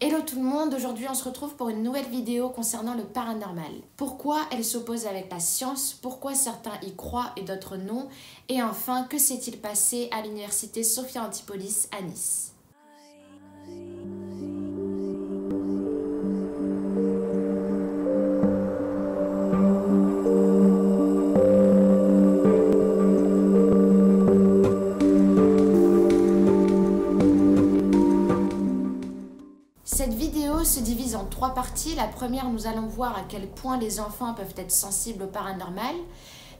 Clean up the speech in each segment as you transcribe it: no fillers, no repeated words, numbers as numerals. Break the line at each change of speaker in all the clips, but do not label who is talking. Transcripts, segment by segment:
Hello tout le monde, aujourd'hui on se retrouve pour une nouvelle vidéo concernant le paranormal. Pourquoi elle s'oppose avec la science, pourquoi certains y croient et d'autres non, et enfin que s'est-il passé à l'université Sophia Antipolis à Nice. Cette vidéo se divise en 3 parties. La première, nous allons voir à quel point les enfants peuvent être sensibles au paranormal.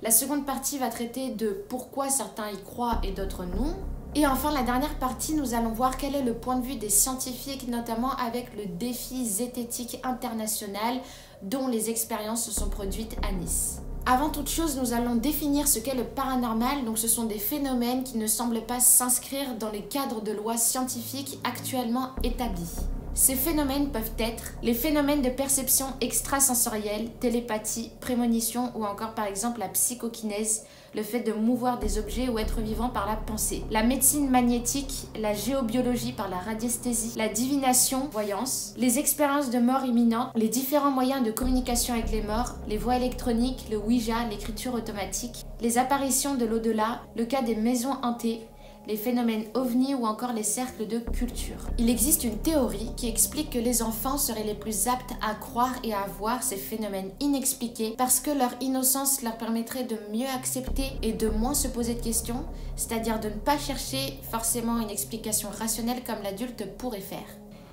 La seconde partie va traiter de pourquoi certains y croient et d'autres non. Et enfin, la dernière partie, nous allons voir quel est le point de vue des scientifiques, notamment avec le défi zététique international dont les expériences se sont produites à Nice. Avant toute chose, nous allons définir ce qu'est le paranormal. Donc, ce sont des phénomènes qui ne semblent pas s'inscrire dans les cadres de lois scientifiques actuellement établis. Ces phénomènes peuvent être les phénomènes de perception extrasensorielle, télépathie, prémonition ou encore par exemple la psychokinèse, le fait de mouvoir des objets ou être vivant par la pensée. La médecine magnétique, la géobiologie par la radiesthésie, la divination, voyance, les expériences de mort imminente, les différents moyens de communication avec les morts, les voies électroniques, le Ouija, l'écriture automatique, les apparitions de l'au-delà, le cas des maisons hantées, les phénomènes ovnis ou encore les cercles de culture. Il existe une théorie qui explique que les enfants seraient les plus aptes à croire et à voir ces phénomènes inexpliqués parce que leur innocence leur permettrait de mieux accepter et de moins se poser de questions, c'est-à-dire de ne pas chercher forcément une explication rationnelle comme l'adulte pourrait faire.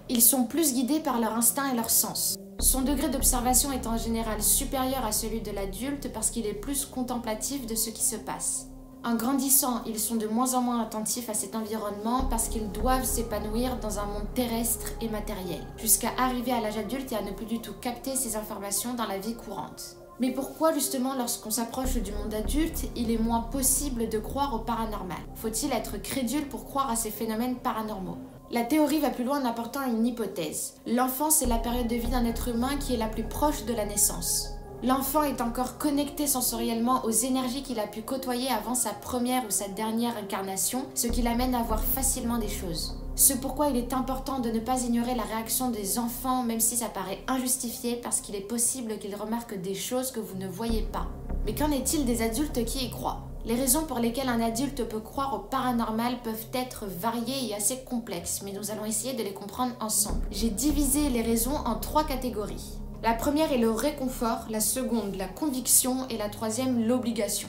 Ils sont plus guidés par leur instinct et leur sens. Son degré d'observation est en général supérieur à celui de l'adulte parce qu'il est plus contemplatif de ce qui se passe. En grandissant, ils sont de moins en moins attentifs à cet environnement parce qu'ils doivent s'épanouir dans un monde terrestre et matériel, jusqu'à arriver à l'âge adulte et à ne plus du tout capter ces informations dans la vie courante. Mais pourquoi justement lorsqu'on s'approche du monde adulte, il est moins possible de croire au paranormal? Faut-il être crédule pour croire à ces phénomènes paranormaux? La théorie va plus loin en apportant une hypothèse. L'enfance est la période de vie d'un être humain qui est la plus proche de la naissance. L'enfant est encore connecté sensoriellement aux énergies qu'il a pu côtoyer avant sa première ou sa dernière incarnation, ce qui l'amène à voir facilement des choses. C'est pourquoi il est important de ne pas ignorer la réaction des enfants, même si ça paraît injustifié, parce qu'il est possible qu'ils remarquent des choses que vous ne voyez pas. Mais qu'en est-il des adultes qui y croient? Les raisons pour lesquelles un adulte peut croire au paranormal peuvent être variées et assez complexes, mais nous allons essayer de les comprendre ensemble. J'ai divisé les raisons en 3 catégories. La première est le réconfort, la seconde la conviction et la troisième l'obligation.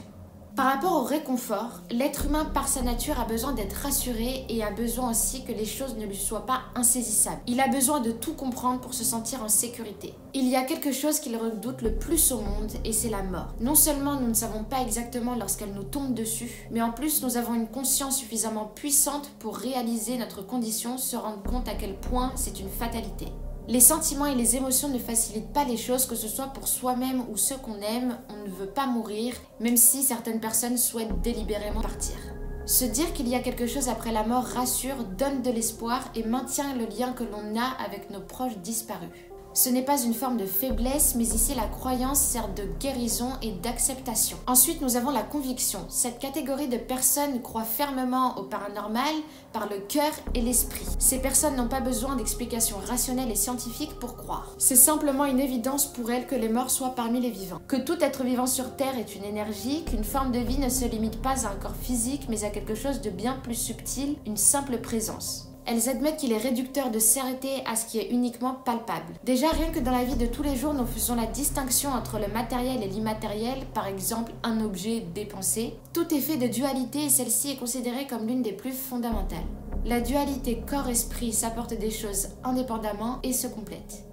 Par rapport au réconfort, l'être humain par sa nature a besoin d'être rassuré et a besoin aussi que les choses ne lui soient pas insaisissables. Il a besoin de tout comprendre pour se sentir en sécurité. Il y a quelque chose qu'il redoute le plus au monde et c'est la mort. Non seulement nous ne savons pas exactement lorsqu'elle nous tombe dessus, mais en plus nous avons une conscience suffisamment puissante pour réaliser notre condition, se rendre compte à quel point c'est une fatalité. Les sentiments et les émotions ne facilitent pas les choses, que ce soit pour soi-même ou ceux qu'on aime. On ne veut pas mourir, même si certaines personnes souhaitent délibérément partir. Se dire qu'il y a quelque chose après la mort rassure, donne de l'espoir et maintient le lien que l'on a avec nos proches disparus. Ce n'est pas une forme de faiblesse, mais ici la croyance sert de guérison et d'acceptation. Ensuite, nous avons la conviction. Cette catégorie de personnes croient fermement au paranormal par le cœur et l'esprit. Ces personnes n'ont pas besoin d'explications rationnelles et scientifiques pour croire. C'est simplement une évidence pour elles que les morts soient parmi les vivants. Que tout être vivant sur Terre est une énergie, qu'une forme de vie ne se limite pas à un corps physique, mais à quelque chose de bien plus subtil, une simple présence. Elles admettent qu'il est réducteur de s'arrêter à ce qui est uniquement palpable. Déjà, rien que dans la vie de tous les jours, nous faisons la distinction entre le matériel et l'immatériel, par exemple un objet dépensé. Tout est fait de dualité et celle-ci est considérée comme l'une des plus fondamentales. La dualité corps-esprit s'apporte des choses indépendamment et se complètent.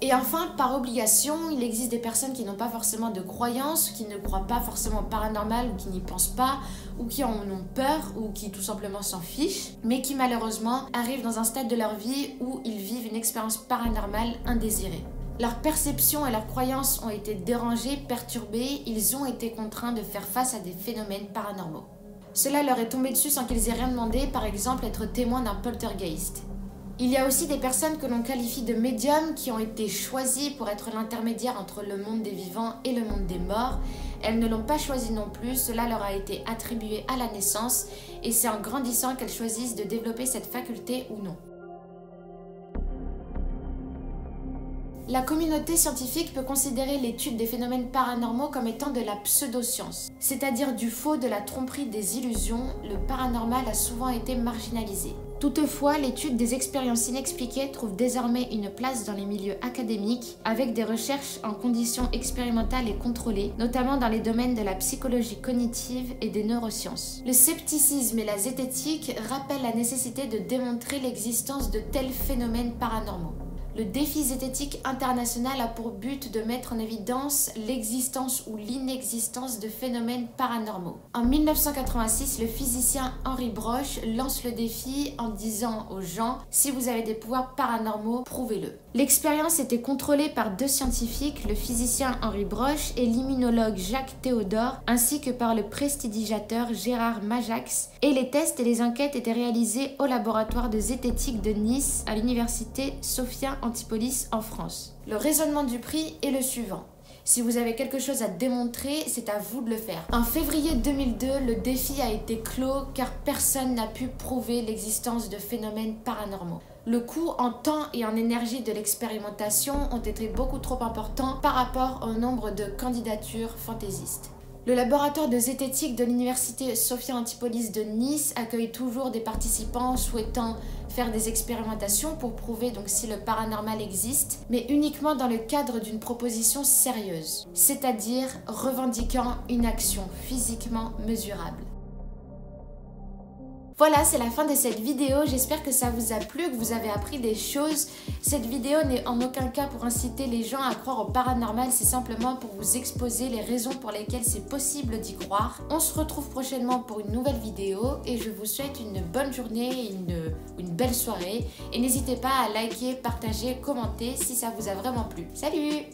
Et enfin, par obligation, il existe des personnes qui n'ont pas forcément de croyances, qui ne croient pas forcément au paranormal ou qui n'y pensent pas, ou qui en ont peur, ou qui tout simplement s'en fichent, mais qui malheureusement arrivent dans un stade de leur vie où ils vivent une expérience paranormale indésirée. Leurs perceptions et leurs croyances ont été dérangées, perturbées, ils ont été contraints de faire face à des phénomènes paranormaux. Cela leur est tombé dessus sans qu'ils aient rien demandé, par exemple être témoins d'un poltergeist. Il y a aussi des personnes que l'on qualifie de médiums qui ont été choisies pour être l'intermédiaire entre le monde des vivants et le monde des morts. Elles ne l'ont pas choisi non plus, cela leur a été attribué à la naissance et c'est en grandissant qu'elles choisissent de développer cette faculté ou non. La communauté scientifique peut considérer l'étude des phénomènes paranormaux comme étant de la pseudoscience, c'est-à-dire du faux, de la tromperie, des illusions. Le paranormal a souvent été marginalisé. Toutefois, l'étude des expériences inexpliquées trouve désormais une place dans les milieux académiques avec des recherches en conditions expérimentales et contrôlées, notamment dans les domaines de la psychologie cognitive et des neurosciences. Le scepticisme et la zététique rappellent la nécessité de démontrer l'existence de tels phénomènes paranormaux. Le défi zététique international a pour but de mettre en évidence l'existence ou l'inexistence de phénomènes paranormaux. En 1986, le physicien Henri Broch lance le défi en disant aux gens « Si vous avez des pouvoirs paranormaux, prouvez-le ». L'expérience était contrôlée par deux scientifiques, le physicien Henri Broch et l'immunologue Jacques Théodore, ainsi que par le prestidigitateur Gérard Majax, et les tests et les enquêtes étaient réalisés au laboratoire de zététique de Nice à l'université Sophia Antipolis en France. Le raisonnement du prix est le suivant. Si vous avez quelque chose à démontrer, c'est à vous de le faire. En février 2002, le défi a été clos car personne n'a pu prouver l'existence de phénomènes paranormaux. Le coût en temps et en énergie de l'expérimentation ont été beaucoup trop importants par rapport au nombre de candidatures fantaisistes. Le laboratoire de zététique de l'université Sophia Antipolis de Nice accueille toujours des participants souhaitant faire des expérimentations pour prouver donc si le paranormal existe, mais uniquement dans le cadre d'une proposition sérieuse, c'est-à-dire revendiquant une action physiquement mesurable. Voilà, c'est la fin de cette vidéo. J'espère que ça vous a plu, que vous avez appris des choses. Cette vidéo n'est en aucun cas pour inciter les gens à croire au paranormal, c'est simplement pour vous exposer les raisons pour lesquelles c'est possible d'y croire. On se retrouve prochainement pour une nouvelle vidéo et je vous souhaite une bonne journée, une belle soirée. Et n'hésitez pas à liker, partager, commenter si ça vous a vraiment plu. Salut!